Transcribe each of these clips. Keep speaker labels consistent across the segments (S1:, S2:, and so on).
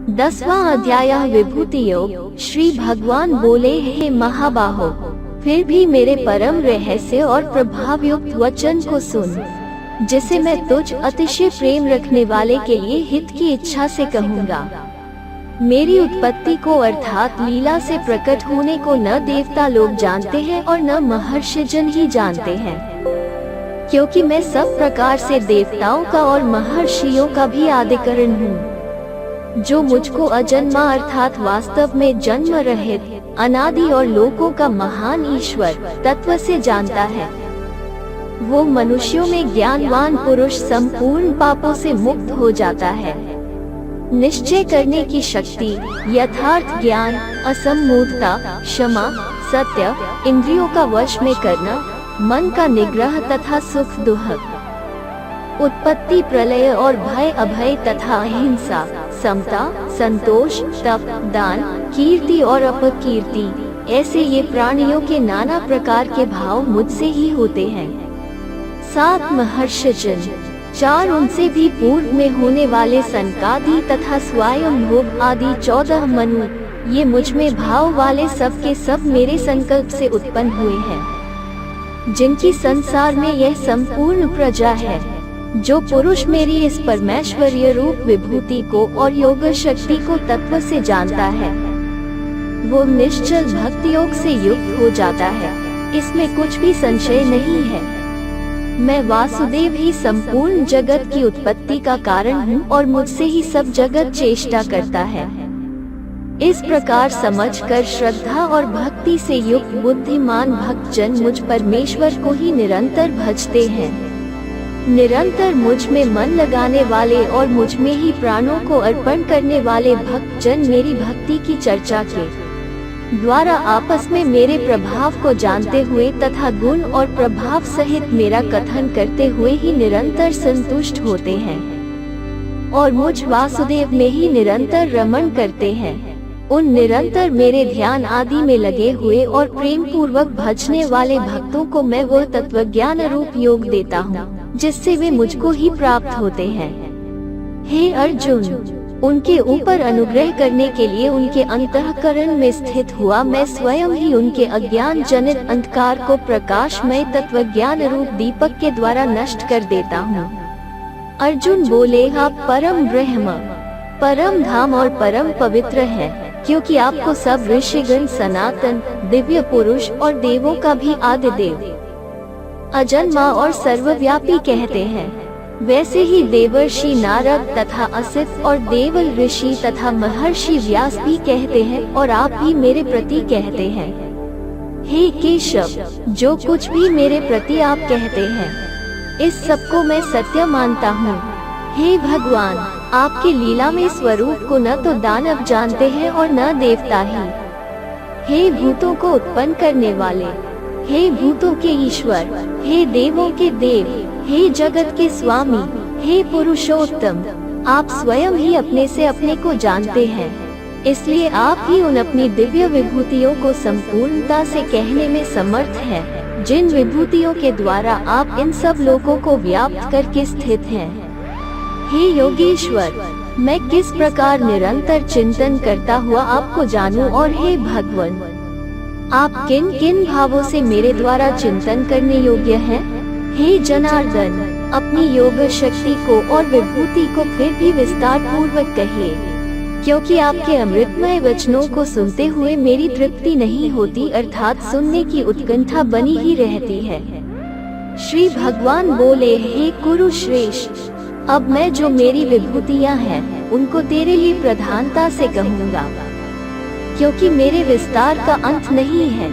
S1: 10वां अध्याय विभूति योग। श्री भगवान बोले, हे महाबाहो, फिर भी मेरे परम रहस्य और प्रभाव युक्त वचन को सुन, जिसे मैं तुझ अतिशय प्रेम रखने वाले के लिए हित की इच्छा से कहूँगा। मेरी उत्पत्ति को अर्थात लीला से प्रकट होने को न देवता लोग जानते हैं और न महर्षिजन ही जानते हैं, क्योंकि मैं सब प्रकार से देवताओं का और महर्षियों का भी आदिकरण हूँ। जो मुझको अजन्मा अर्थात वास्तव में जन्म रहित, अनादि और लोकों का महान ईश्वर तत्व से जानता है, वो मनुष्यों में ज्ञानवान पुरुष संपूर्ण पापों से मुक्त हो जाता है। निश्चय करने की शक्ति, यथार्थ ज्ञान, असम्मूढ़ता, क्षमा, सत्य, इंद्रियों का वश में करना, मन का निग्रह तथा सुख दुख, उत्पत्ति प्रलय और भय अभय तथा अहिंसा, समता, संतोष, तप, दान, कीर्ति और अपकीर्ति, ऐसे ये प्राणियों के नाना प्रकार के भाव मुझसे ही होते हैं। 7 महर्षिजन, 4 उनसे भी पूर्व में होने वाले सनकादि तथा स्वयं भोग आदि 14 मनु, ये मुझ में भाव वाले सब के सब मेरे संकल्प से उत्पन्न हुए हैं, जिनकी संसार में यह संपूर्ण प्रजा है। जो पुरुष मेरी इस परमेश्वरीय रूप विभूति को और योग शक्ति को तत्व से जानता है, वो निश्चल भक्ति योग से युक्त हो जाता है, इसमें कुछ भी संशय नहीं है। मैं वासुदेव ही संपूर्ण जगत की उत्पत्ति का कारण हूँ और मुझसे ही सब जगत चेष्टा करता है। इस प्रकार समझकर श्रद्धा और भक्ति से युक्त बुद्धिमान भक्तजन मुझ परमेश्वर को ही निरंतर भजते हैं। निरंतर मुझ में मन लगाने वाले और मुझ में ही प्राणों को अर्पण करने वाले भक्तजन मेरी भक्ति की चर्चा के द्वारा आपस में मेरे प्रभाव को जानते हुए तथा गुण और प्रभाव सहित मेरा कथन करते हुए ही निरंतर संतुष्ट होते हैं और मुझ वासुदेव में ही निरंतर रमण करते हैं। उन निरंतर मेरे ध्यान आदि में लगे हुए और प्रेम पूर्वक भजने वाले भक्तों को मैं वह तत्वज्ञान रूप योग देता हूँ, जिससे वे मुझको ही प्राप्त होते हैं। हे अर्जुन, उनके ऊपर अनुग्रह करने के लिए उनके अंतःकरण में स्थित हुआ मैं स्वयं ही उनके अज्ञान जनित अंधकार को प्रकाशमय तत्वज्ञान रूप दीपक के द्वारा नष्ट कर देता हूँ। अर्जुन बोले, आप परम ब्रह्म, परम धाम और परम पवित्र हैं, क्योंकि आपको सब ऋषिगण सनातन, दिव्य पुरुष और देवों का भी आदि देव, अजन्मा और सर्वव्यापी कहते हैं। वैसे ही देवर्षि नारद तथा असित और देवल ऋषि तथा महर्षि व्यास भी कहते हैं और आप भी मेरे प्रति कहते हैं। हे केशव, जो कुछ भी मेरे प्रति आप कहते हैं, इस सबको मैं सत्य मानता हूँ। हे भगवान, आपके लीला में स्वरूप को न तो दानव जानते हैं और न देवता ही। हे भूतों को उत्पन्न करने वाले, हे भूतों के ईश्वर, हे देवों के देव, हे जगत के स्वामी, हे पुरुषोत्तम, आप स्वयं ही अपने से अपने को जानते हैं, इसलिए आप ही उन अपनी दिव्य विभूतियों को संपूर्णता से कहने में समर्थ हैं, जिन विभूतियों के द्वारा आप इन सब लोगों को व्याप्त करके स्थित हैं। हे योगेश्वर, मैं किस प्रकार निरंतर चिंतन करता हुआ आपको जानूं, और हे भगवान, आप किन किन भावों से मेरे द्वारा चिंतन करने योग्य हैं? हे जनार्दन, अपनी योग शक्ति को और विभूति को फिर भी विस्तार पूर्वक कहिए, क्योंकि आपके अमृतमय वचनों को सुनते हुए मेरी तृप्ति नहीं होती, अर्थात सुनने की उत्कंठा बनी ही रहती है। श्री भगवान बोले, हे कुरु श्रेष्ठ, अब मैं जो मेरी विभूतियाँ हैं उनको तेरे लिए प्रधानता से कहूँगा, क्योंकि मेरे विस्तार का अंत नहीं है।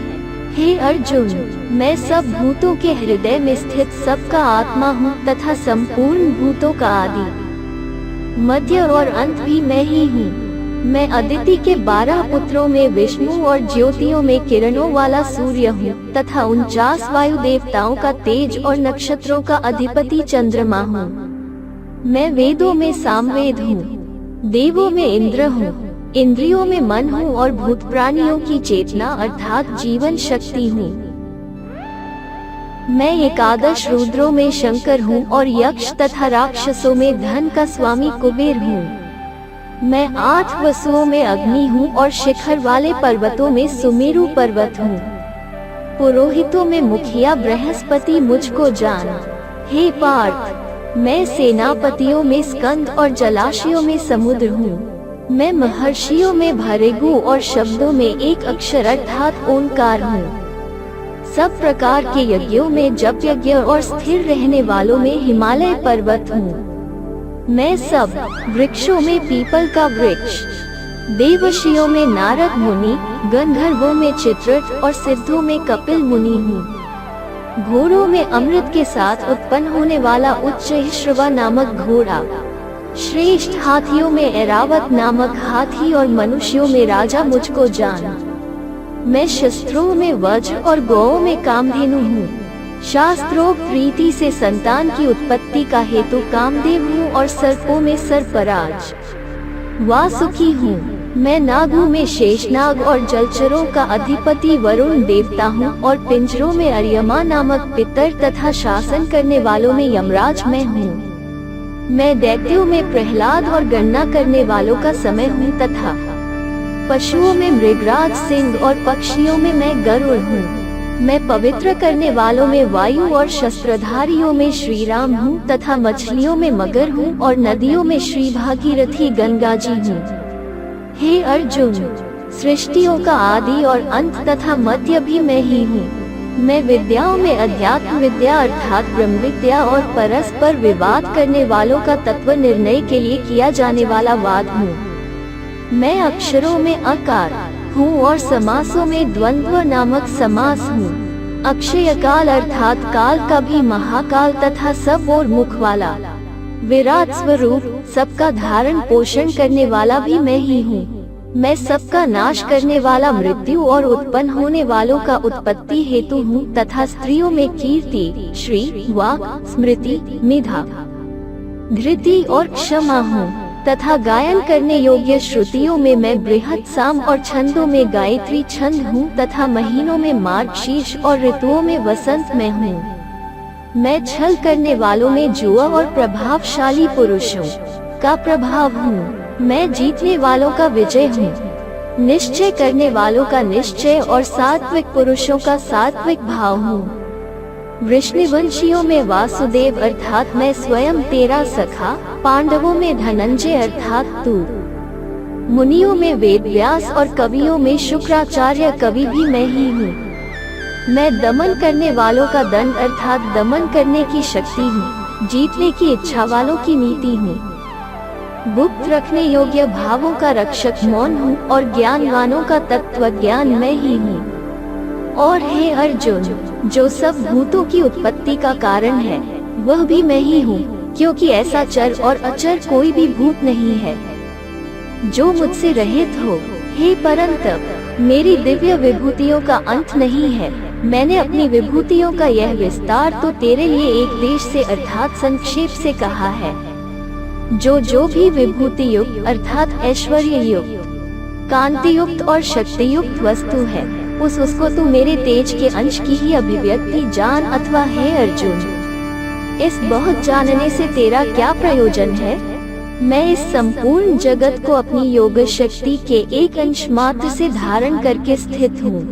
S1: हे अर्जुन, मैं सब भूतों के हृदय में स्थित सबका आत्मा हूँ तथा संपूर्ण भूतों का आदि, मध्य और अंत भी मैं ही हूँ। मैं अदिति के 12 पुत्रों में विष्णु और ज्योतियों में किरणों वाला सूर्य हूँ तथा 49 वायु देवताओं का तेज और नक्षत्रों का अधिपति चंद्रमा हूँ। मैं वेदों में सामवेद हूँ, देवों में इंद्र हूँ, इंद्रियों में मन हूँ और भूत प्राणियों की चेतना अर्थात जीवन शक्ति हूँ। मैं एकादश रुद्रों में शंकर हूँ और यक्ष तथा राक्षसों में धन का स्वामी कुबेर हूँ। मैं 8 वसुओं में अग्नि हूँ और शिखर वाले पर्वतों में सुमेरु पर्वत हूँ। पुरोहितों में मुखिया बृहस्पति मुझको जान। हे पार्थ, मैं सेनापतियों में स्कंद और जलाशयों में समुद्र हूँ। मैं महर्षियों में भृगु और शब्दों में एक अक्षर अर्थात ओंकार हूँ। सब प्रकार के यज्ञों में जप यज्ञ और स्थिर रहने वालों में हिमालय पर्वत हूँ। मैं सब वृक्षों में पीपल का वृक्ष, देवर्षियों में नारद मुनि, गंधर्वों में चित्ररथ और सिद्धों में कपिल मुनि हूँ। घोड़ों में अमृत के साथ उत्पन्न होने वाला उच्चैःश्रवा नामक घोड़ा, श्रेष्ठ हाथियों में ऐरावत नामक हाथी और मनुष्यों में राजा मुझको जान। मैं शस्त्रों में वज्र और गौओं में कामधेनु हूँ। शास्त्रोक्त रीति से संतान की उत्पत्ति का हेतु कामदेव हूँ और सर्पों में सर्पराज वासुकी हूँ। मैं नागों में शेषनाग और जलचरों का अधिपति वरुण देवता हूँ और पिंजरों में अर्यमा नामक पितर तथा शासन करने वालों में यमराज मैं हूँ। मैं दैत्यों में प्रहलाद और गणना करने वालों का समय हूँ तथा पशुओं में मृगराज सिंह और पक्षियों में मैं गरुड़ हूँ। मैं पवित्र करने वालों में वायु और शस्त्रधारियों में श्री राम हूँ तथा मछलियों में मगर हूँ और नदियों में श्री भागीरथी गंगा जी हूँ। हे अर्जुन, सृष्टियों का आदि और अंत तथा मध्य भी मैं ही हूँ। मैं विद्याओं में अध्यात्म विद्या अर्थात ब्रह्म विद्या और परस्पर विवाद करने वालों का तत्व निर्णय के लिए किया जाने वाला वाद हूँ। मैं अक्षरों में अकार हूँ और समासों में द्वंद्व नामक समास हूँ। अक्षय काल अर्थात काल का भी महाकाल तथा सब और मुख वाला विराट स्वरूप, सबका धारण पोषण करने वाला भी मैं ही हूँ। मैं सबका नाश करने वाला मृत्यु और उत्पन्न होने वालों का उत्पत्ति हेतु हूँ तथा स्त्रियों में कीर्ति, श्री, वाक, स्मृति, मेधा, धृति और क्षमा हूँ तथा गायन करने योग्य श्रुतियों में मैं बृहत साम और छंदों में गायत्री छंद हूँ तथा महीनों में मार्गशीर्ष और ऋतुओं में वसंत में हूँ। मैं छल करने वालों में जुआ और प्रभावशाली पुरुषों का प्रभाव हूँ। मैं जीतने वालों का विजय हूँ, निश्चय करने वालों का निश्चय और सात्विक पुरुषों का सात्विक भाव हूँ। वृष्णिवंशियों में वासुदेव अर्थात मैं स्वयं तेरा सखा, पांडवों में धनंजय अर्थात तू, मुनियों में वेदव्यास और कवियों में शुक्राचार्य कवि भी मैं ही हूँ। मैं दमन करने वालों का दंड अर्थात दमन करने की शक्ति हूँ, जीतने की इच्छा वालों की नीति हूँ। गुप्त रखने योग्य भावों का रक्षक मौन हूँ और ज्ञानवानों का तत्व ज्ञान मैं ही हूँ। और हे अर्जुन, जो सब भूतों की उत्पत्ति का कारण है वह भी मैं ही हूँ, क्योंकि ऐसा चर और अचर कोई भी भूत नहीं है जो मुझसे रहित हो। हे परंतप, मेरी दिव्य विभूतियों का अंत नहीं है। मैंने अपनी विभूतियों का यह विस्तार तो तेरे लिए एक देश से अर्थात संक्षेप से कहा है। जो भी विभूति युक्त अर्थात ऐश्वर्य युक्त, कांति युक्त और शक्ति युक्त वस्तु है उसको तू मेरे तेज के अंश की ही अभिव्यक्ति जान। अथवा हे अर्जुन, इस बहुत जानने से तेरा क्या प्रयोजन है? मैं इस संपूर्ण जगत को अपनी योग शक्ति के एक अंश मात्र से धारण करके स्थित हूँ।